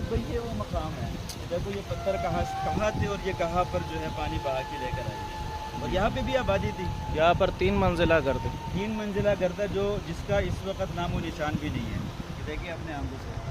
आसिफ भाई ये वो मकाम है, देखो ये पत्थर कहाँ थे और ये कहाँ पर जो है पानी बहा के लेकर आई है। और यहाँ पे भी आबादी थी। यहाँ पर 3 मंजिला घर थे। 3 मंजिला घर था जो जिसका इस वक्त नामो निशान भी नहीं है। ये देखिए अपने आंखों से।